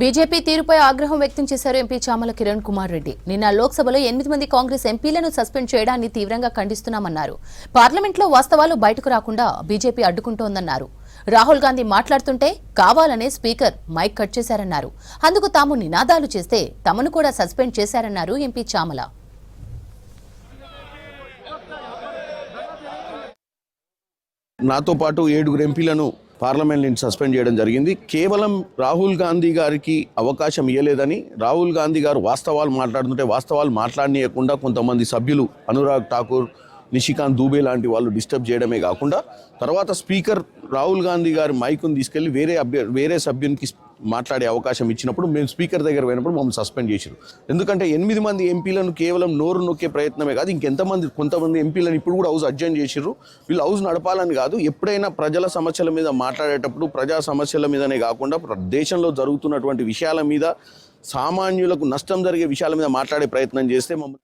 BJP తీరుపై ఆగ్రహం వ్యక్తం చేశారు ఎంపీ చామల కిరణ్ కుమార్ రెడ్డి. నిన్న లోక్సభలో 8 మంది కాంగ్రెస్ ఎంపీలను సస్పెండ్ చేయడాన్ని తీవ్రంగా ఖండిస్తున్నామన్నారు. పార్లమెంట్లో వాస్తవాలు బయటకు రాకుండా బీజేపీ అడ్డుకుంటోందన్నారు. రాహుల్ గాంధీ మాట్లాడుతుంటే కావాలనే స్పీకర్ మైక్ కట్ చేశారన్నారు. అందుకు తాము నినాదాలు చేస్తే తమను కూడా సస్పెండ్ చేశారన్నారు ఎంపీ చామల. నాతో పాటు 7 ఎంపీలను పార్లమెంట్ నుంచి సస్పెండ్ చేయడం జరిగింది. కేవలం రాహుల్ గాంధీ గారికి అవకాశం ఇవ్వలేదని, రాహుల్ గాంధీ గారు వాస్తవాలు మాట్లాడుతుంటే వాస్తవాలు మాట్లాడనీయకుండా కొంతమంది సభ్యులు అనురాగ్ ఠాకూర్, నిషికాంత్ దూబే లాంటి వాళ్ళు డిస్టర్బ్ చేయడమే కాకుండా తర్వాత స్పీకర్ రాహుల్ గాంధీ గారి మైకును తీసుకెళ్లి వేరే సభ్యునికి మాట్లాడే అవకాశం ఇచ్చినప్పుడు మేము స్పీకర్ దగ్గర పోయినప్పుడు మమ్మల్ని సస్పెండ్ చేశారు. ఎందుకంటే 8 మంది ఎంపీలను కేవలం నోరు నొక్కే ప్రయత్నమే కాదు, కొంతమంది ఎంపీలను ఇప్పుడు కూడా హౌస్ అడ్జర్న్ చేశారు. వీళ్ళు హౌస్ నడపాలని కాదు, ఎప్పుడైనా ప్రజల సమస్యల మీద మాట్లాడేటప్పుడు ప్రజా సమస్యల మీదనే కాకుండా దేశంలో జరుగుతున్నటువంటి విషయాల మీద, సామాన్యులకు నష్టం జరిగే విషయాల మీద మాట్లాడే ప్రయత్నం చేస్తే మమ్మల్ని